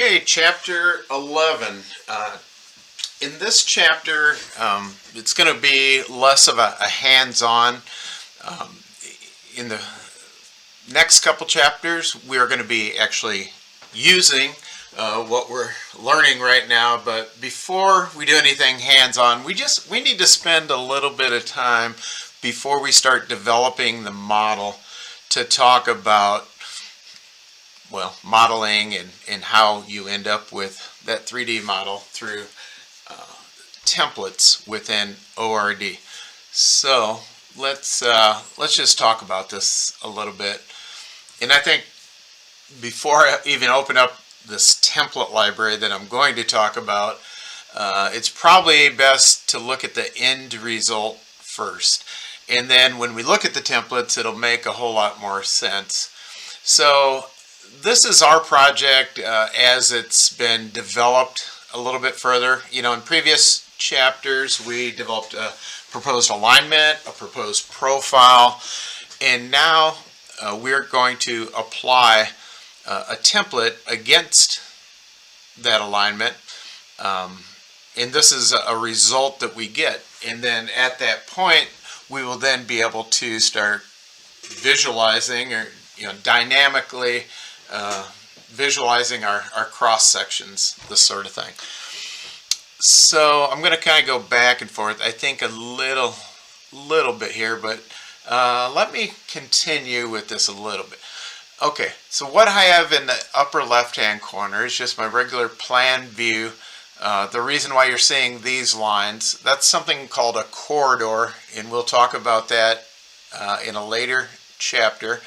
Okay, chapter 11. In this chapter, it's going to be less of a hands-on. Um, in the next couple chapters, we are going to be actually using what we're learning right now. But before we do anything hands-on, we need to spend a little bit of time before we start developing the model to talk about, well, modeling and how you end up with that 3D model through templates within ORD. So let's just talk about this a little bit. And I think before I even open up this template library that I'm going to talk about, it's probably best to look at the end result first. And then when we look at the templates, it'll make a whole lot more sense. So this is our project as it's been developed a little bit further. You know, in previous chapters, we developed a proposed alignment, a proposed profile, and now we're going to apply a template against that alignment. And this is a result that we get. And then at that point, we will then be able to start visualizing or dynamically visualizing our cross sections, this sort of thing. So I'm going to kind of go back and forth, I think a little bit here, but let me continue with this a little bit. Okay, so what I have in the upper left hand corner is just my regular plan view. The reason why you're seeing these lines, that's something called a corridor, and we'll talk about that in a later chapter.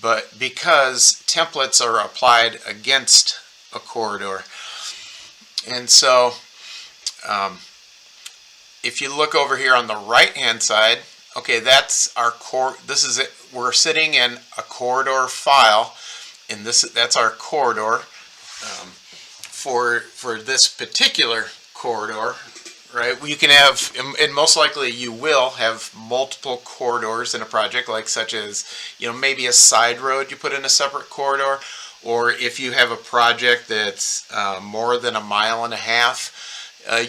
But because templates are applied against a corridor, and so if you look over here on the right hand side, okay, that's our core. This is it. We're sitting in a corridor file, and that's our corridor for this particular corridor. Right, you can have, and most likely you will have multiple corridors in a project, like such as, maybe a side road you put in a separate corridor, or if you have a project that's more than 1.5 miles,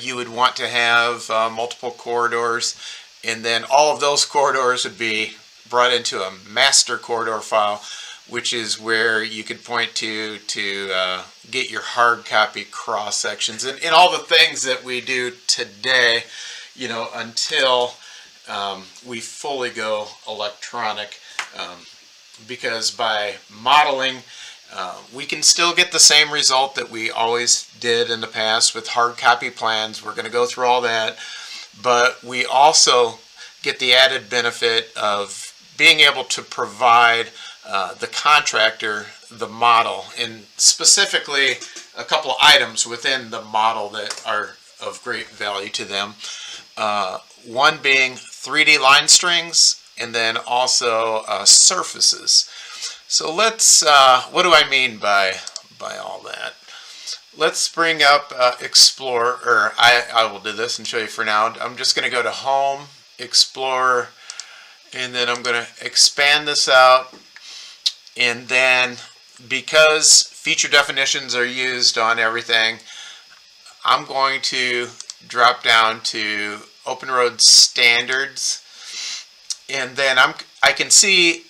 you would want to have multiple corridors, and then all of those corridors would be brought into a master corridor file, which is where you could point to get your hard copy cross sections and all the things that we do today, until we fully go electronic, because by modeling, we can still get the same result that we always did in the past with hard copy plans. We're going to go through all that, but we also get the added benefit of being able to provide the contractor the model, and specifically a couple of items within the model that are of great value to them. One being 3D line strings, and then also surfaces. So let's, what do I mean by all that? Let's bring up Explorer, or I will do this and show you for now. I'm just going to go to Home, Explorer, and then I'm going to expand this out. And then, because feature definitions are used on everything, I'm going to drop down to Open Road Standards, and then I can see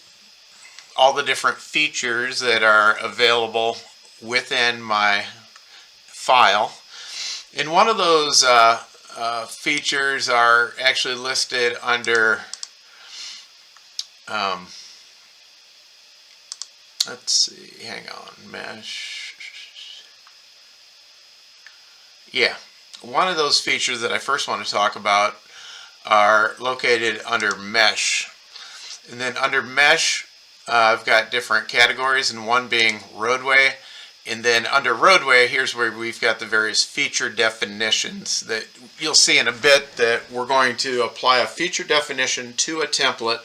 all the different features that are available within my file. And one of those features are actually listed under let's see, hang on, mesh. Yeah, one of those features that I first want to talk about are located under mesh. And then under mesh, I've got different categories, and one being roadway. And then under roadway, here's where we've got the various feature definitions that you'll see in a bit, that we're going to apply a feature definition to a template.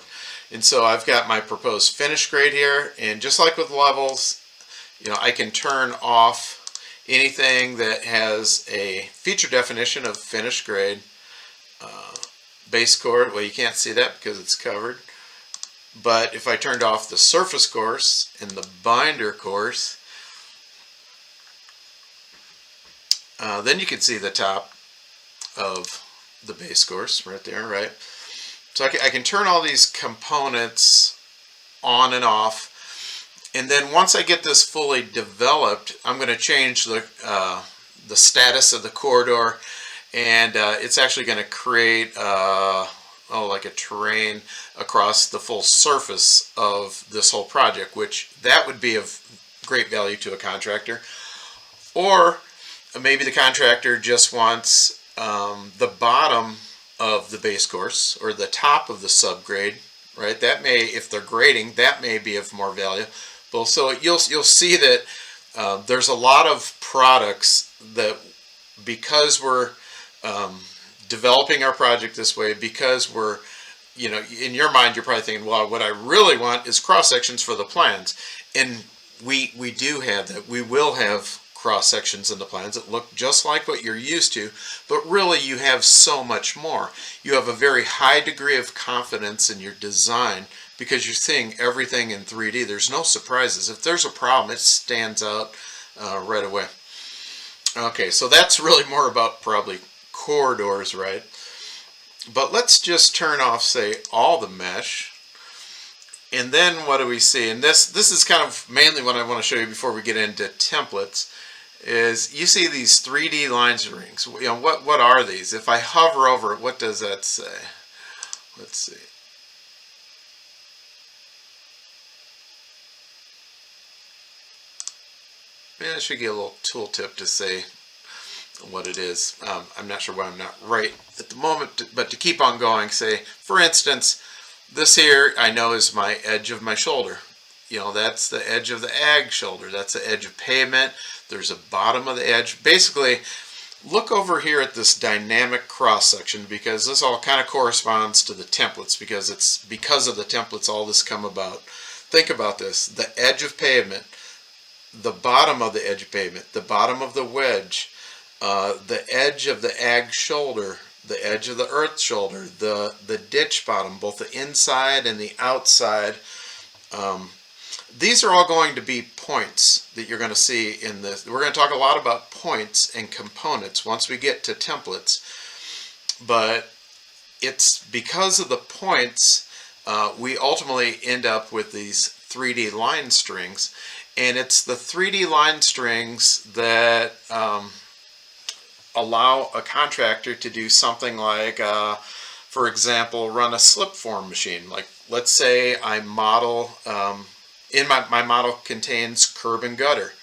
And so I've got my proposed finish grade here, and just like with levels, I can turn off anything that has a feature definition of finish grade. Base course, well, you can't see that because it's covered. But if I turned off the surface course and the binder course, Then you can see the top of the base course right there, right? So I can turn all these components on and off. And then once I get this fully developed, I'm going to change the status of the corridor, and it's actually going to create like a terrain across the full surface of this whole project, which that would be of great value to a contractor. Or maybe the contractor just wants the bottom of the base course or the top of the subgrade, right? That may, if they're grading, that may be of more value. But so you'll see that there's a lot of products that, because we're developing our project this way, because we're, in your mind, you're probably thinking, well, what I really want is cross sections for the plans, and we do have that. We will have cross sections in the plans that look just like what you're used to, but really you have so much more. You have a very high degree of confidence in your design because you're seeing everything in 3D. There's no surprises. If there's a problem, it stands out right away. Okay, so that's really more about probably corridors, right? But let's just turn off, say, all the mesh. And then what do we see? And this is kind of mainly what I want to show you before we get into templates. Is you see these 3D line strings. What are these? If I hover over it, what does that say? Let's see. Maybe I should get a little tooltip to say what it is. I'm not sure why I'm not right at the moment, but to keep on going, say, for instance, this here I know is my edge of my shoulder. That's the edge of the ag shoulder. That's the edge of pavement. There's a bottom of the edge. Basically, look over here at this dynamic cross section, because this all kind of corresponds to the templates, because it's because of the templates all this come about. Think about this. The edge of pavement, the bottom of the edge of pavement, the bottom of the wedge, the edge of the ag shoulder, the edge of the earth shoulder, the ditch bottom, both the inside and the outside. These are all going to be points that you're going to see in this. We're going to talk a lot about points and components once we get to templates. But it's because of the points we ultimately end up with these 3D line strings. And it's the 3D line strings that allow a contractor to do something like, for example, run a slip form machine. Like, let's say I model, in my model contains curb and gutter.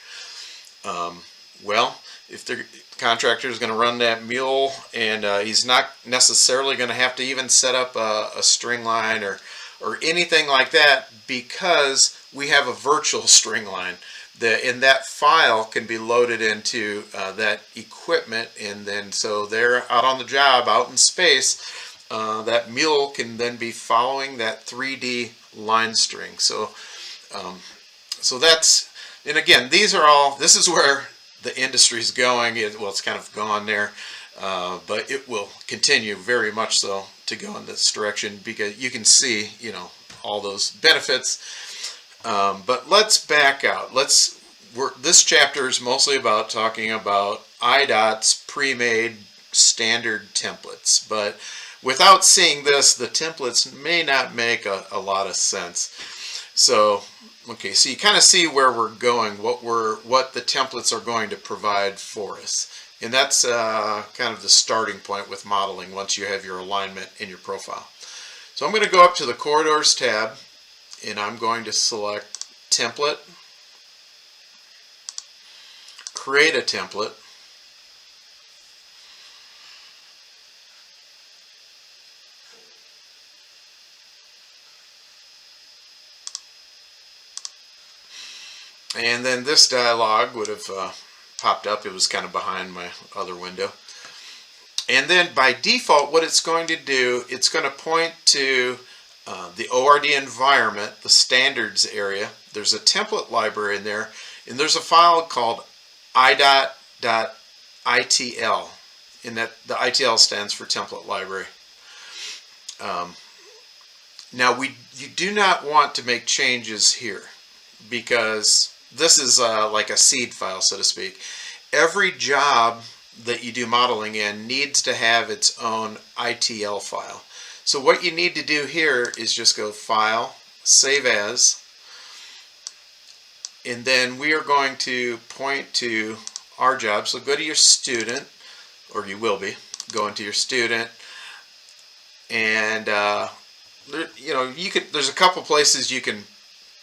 Well, if the contractor is going to run that mule, and he's not necessarily going to have to even set up a string line or anything like that, because we have a virtual string line. And that file can be loaded into that equipment, and then so they're out on the job, out in space, that mule can then be following that 3D line string. So that's, and again, these are all, this is where the industry's going. Well, it's kind of gone there, but it will continue very much so to go in this direction, because you can see, all those benefits. But let's back out. This chapter is mostly about talking about IDOT's pre-made standard templates. But without seeing this, the templates may not make a lot of sense. So, okay, so you kind of see where we're going, what the templates are going to provide for us. And that's kind of the starting point with modeling once you have your alignment in your profile. So I'm going to go up to the Corridors tab, and I'm going to select Template, Create a Template, and then this dialog would have popped up. It was kind of behind my other window. And then by default, what it's going to do, it's going to point to the ORD environment, the standards area. There's a template library in there, and there's a file called idot.itl, and that the ITL stands for template library. Now you do not want to make changes here, because this is like a seed file, so to speak. Every job that you do modeling in needs to have its own ITL file. So what you need to do here is just go File, Save As, and then we are going to point to our job. So go to your student, or you will be going to your student, and there's a couple places you can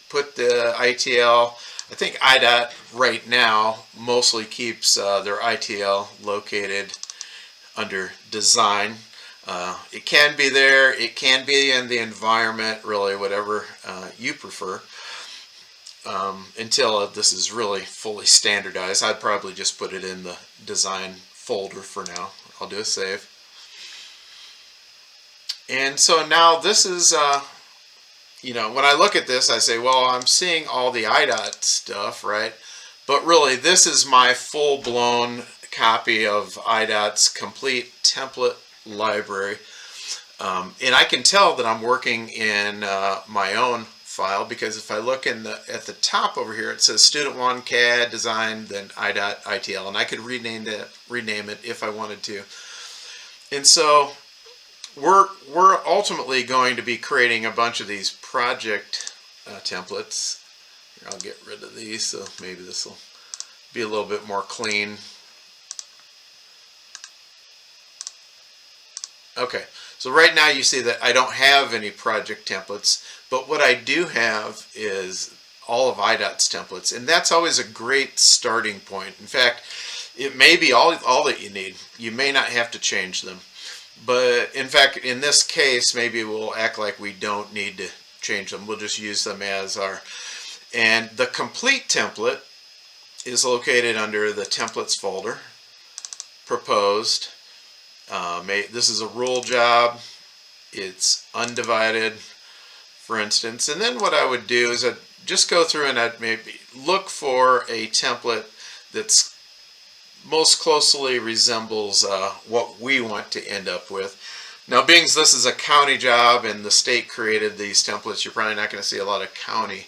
put the ITL. I think IDOT right now mostly keeps their ITL located under Design. It can be there, it can be in the environment, really, whatever you prefer. Until this is really fully standardized, I'd probably just put it in the Design folder for now. I'll do a save. And so now this is, when I look at this, I say, well, I'm seeing all the IDOT stuff, right? But really, this is my full-blown copy of IDOT's complete template library. And I can tell that I'm working in my own file, because if I look at the top over here, it says Student 1 CAD Design, then IDOT ITL, and I could rename it if I wanted to. And so we're ultimately going to be creating a bunch of these project templates. Here, I'll get rid of these, so maybe this will be a little bit more clean. Okay, so right now you see that I don't have any project templates, but what I do have is all of IDOT's templates, and that's always a great starting point. In fact, it may be all that you need. You may not have to change them. But in fact, in this case, maybe we'll act like we don't need to change them. We'll just use them as our. And the complete template is located under the templates folder, proposed. This is a rule job. It's undivided, for instance. And then what I would do is I'd just go through and I'd maybe look for a template that's most closely resembles what we want to end up with. Now, being this is a county job and the state created these templates, you're probably not going to see a lot of county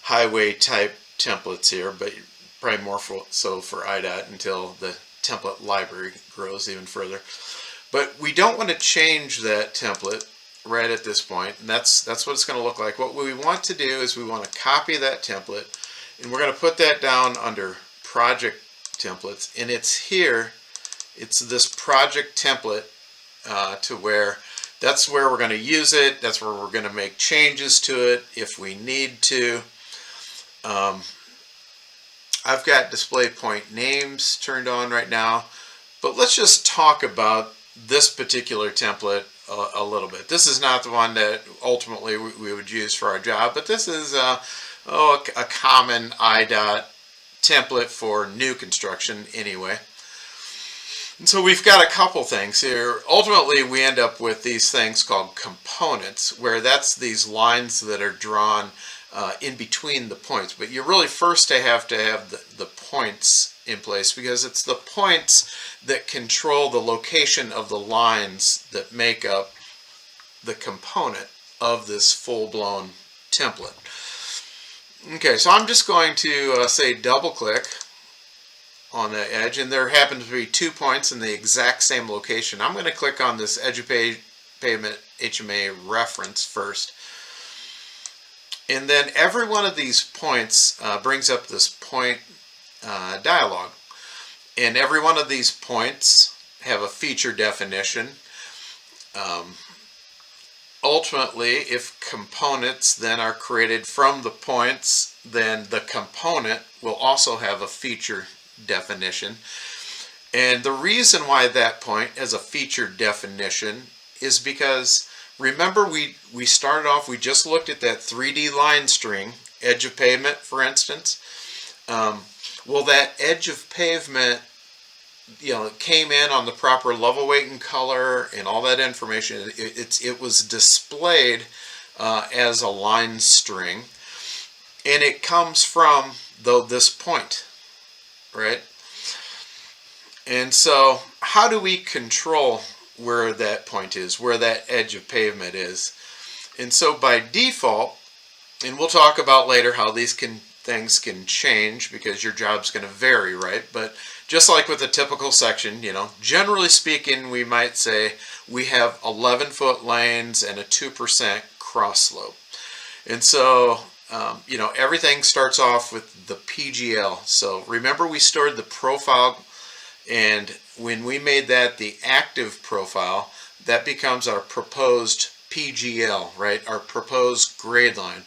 highway type templates here, but probably more so for IDOT until the template library grows even further. But we don't want to change that template right at this point, and that's what it's going to look like. What we want to do is we want to copy that template, and we're going to put that down under project templates, and it's this project template to where that's where we're going to use it. That's where we're going to make changes to it if we need to. I've got display point names turned on right now, but let's just talk about this particular template a little bit. This is not the one that ultimately we would use for our job, but this is a common IDOT template for new construction anyway. And so we've got a couple things here. Ultimately, we end up with these things called components, where that's these lines that are drawn in between the points. But you really first have to have the points in place, because it's the points that control the location of the lines that make up the component of this full-blown template. Okay, so I'm just going to say double click on the edge, and there happen to be 2 points in the exact same location. I'm going to click on this edge of pavement HMA reference first, and then every one of these points brings up this point dialog, and every one of these points have a feature definition. Ultimately, if components then are created from the points, then the component will also have a feature definition. And the reason why that point has a feature definition is because, remember, we started off, we just looked at that 3D line string, edge of pavement, for instance. Well, that edge of pavement, it came in on the proper level, weight, and color, and all that information. It was displayed as a line string, and it comes from this point, right? And so, how do we control where that point is, where that edge of pavement is? And so, by default, and we'll talk about later how these can things can change because your job's going to vary, right? But just like with a typical section, generally speaking, we might say we have 11-foot lanes and a 2% cross slope. And so, everything starts off with the PGL. So remember we stored the profile, and when we made that the active profile, that becomes our proposed PGL, right? Our proposed grade line.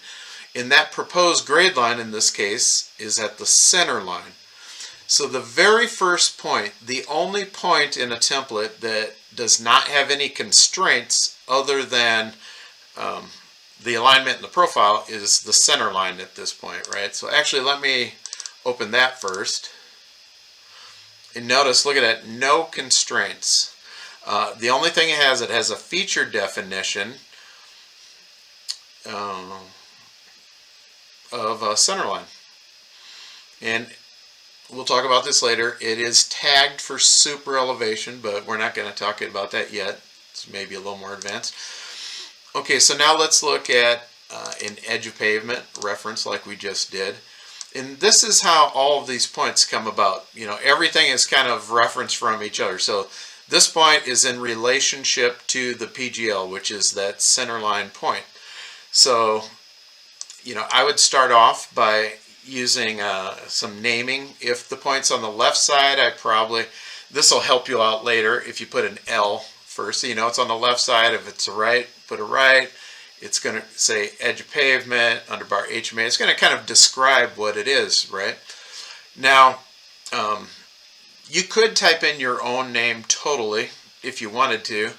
And that proposed grade line in this case is at the center line. So the very first point, the only point in a template that does not have any constraints other than the alignment in the profile, is the center line at this point, right? So actually let me open that first. And notice, look at that, no constraints. The only thing it has a feature definition of a center line. And we'll talk about this later. It is tagged for super elevation, but we're not going to talk about that yet. It's maybe a little more advanced. Okay, so now let's look at an edge of pavement reference like we just did. And this is how all of these points come about. Everything is kind of referenced from each other. So this point is in relationship to the PGL, which is that center line point. So, I would start off by using some naming. If the point's on the left side, this will help you out later if you put an L first. So it's on the left side. If it's a right, put a right. It's going to say edge of pavement, underbar HMA. It's going to kind of describe what it is, right? Now, you could type in your own name totally if you wanted to,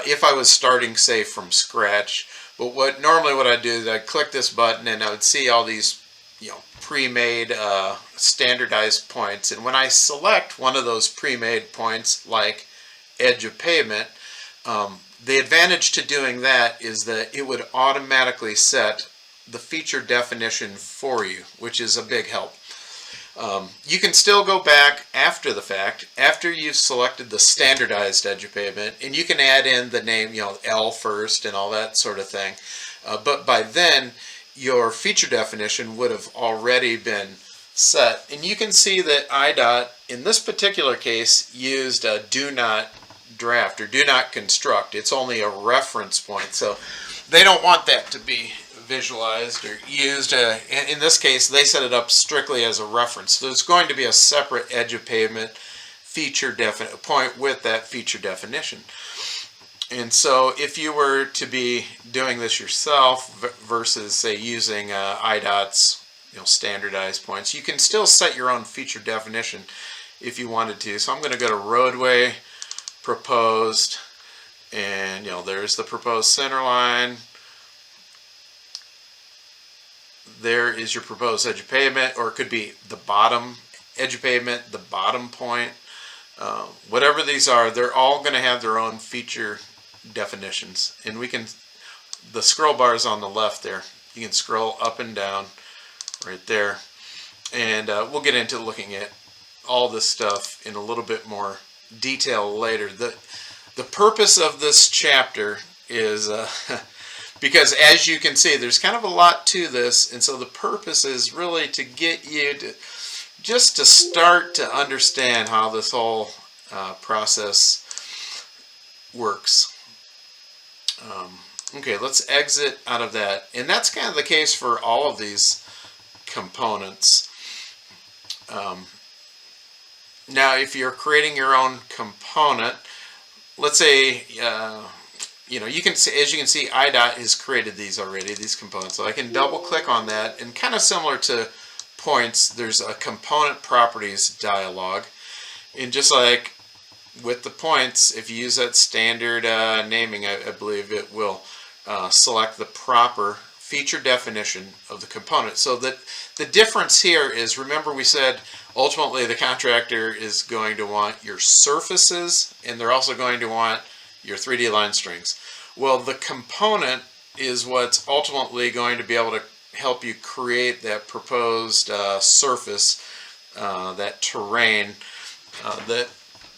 if I was starting, say, from scratch. But what I'd do is I'd click this button and I would see all these pre-made standardized points. And when I select one of those pre-made points like edge of pavement, the advantage to doing that is that it would automatically set the feature definition for you, which is a big help. You can still go back after the fact, after you've selected the standardized edge of pavement, and you can add in the name, L first and all that sort of thing. But by then, your feature definition would have already been set. And you can see that IDOT, in this particular case, used a do not draft or do not construct. It's only a reference point. So they don't want that to be visualized or used. In this case, they set it up strictly as a reference. So there's going to be a separate edge of pavement feature point with that feature definition. And so if you were to be doing this yourself versus, say, using IDOT's standardized points, you can still set your own feature definition if you wanted to. So I'm going to go to roadway proposed, and there's the proposed center line. There is your proposed edge of pavement, or it could be the bottom edge of pavement, the bottom point. Whatever these are, they're all going to have their own feature definitions. And the scroll bar is on the left there. You can scroll up and down right there. And we'll get into looking at all this stuff in a little bit more detail later. The purpose of this chapter is because, as you can see, there's kind of a lot to this, and so the purpose is really to get you to just to start to understand how this whole process works. Okay, let's exit out of that, and that's kind of the case for all of these components. Now, if you're creating your own component, let's say, you can see, as you can see, IDOT has created these already, these components. So I can double click on that, and kind of similar to points, there's a component properties dialog. And just like with the points, if you use that standard naming, I believe it will select the proper feature definition of the component. So that the difference here is, remember we said ultimately the contractor is going to want your surfaces, and they're also going to want your 3D line strings. Well, the component is what's ultimately going to be able to help you create that proposed surface, that terrain that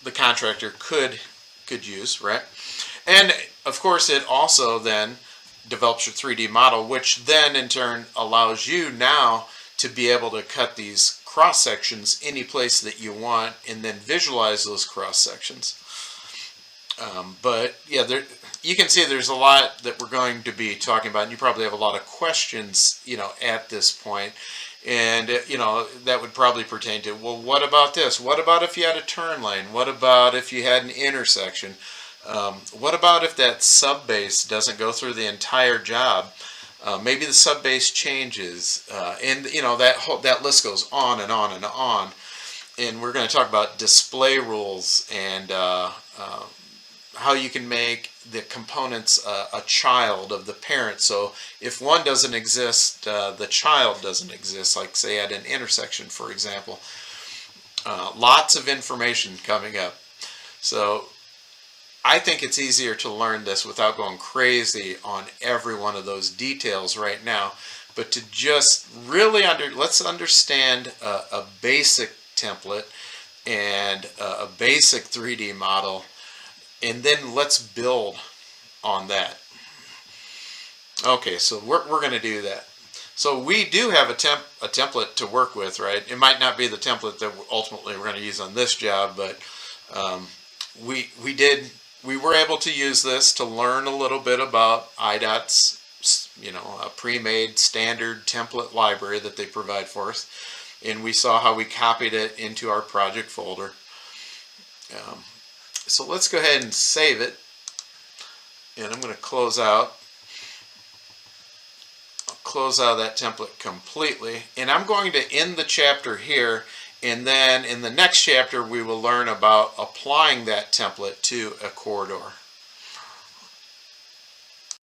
the contractor could use, right? And of course it also then develops your 3D model, which then in turn allows you now to be able to cut these cross sections any place that you want and then visualize those cross sections. But yeah, you can see there's a lot that we're going to be talking about, and you probably have a lot of questions, at this point. And, that would probably pertain to, well, what about this? What about if you had a turn lane? What about if you had an intersection? What about if that subbase doesn't go through the entire job? Maybe the subbase changes, and that list goes on and on and on. And we're going to talk about display rules and how you can make the components a child of the parent. So if one doesn't exist, the child doesn't exist, like say at an intersection, for example. Lots of information coming up. So I think it's easier to learn this without going crazy on every one of those details right now, but to just really let's understand a basic template and a basic 3D model, and then let's build on that. Okay, so we're going to do that. So we do have a template to work with, right? It might not be the template that ultimately we're going to use on this job, but we were able to use this to learn a little bit about IDOT's, a pre-made standard template library that they provide for us. And we saw how we copied it into our project folder. So let's go ahead and save it. And I'm going to close out. I'll close out that template completely. And I'm going to end the chapter here. And then in the next chapter, we will learn about applying that template to a corridor.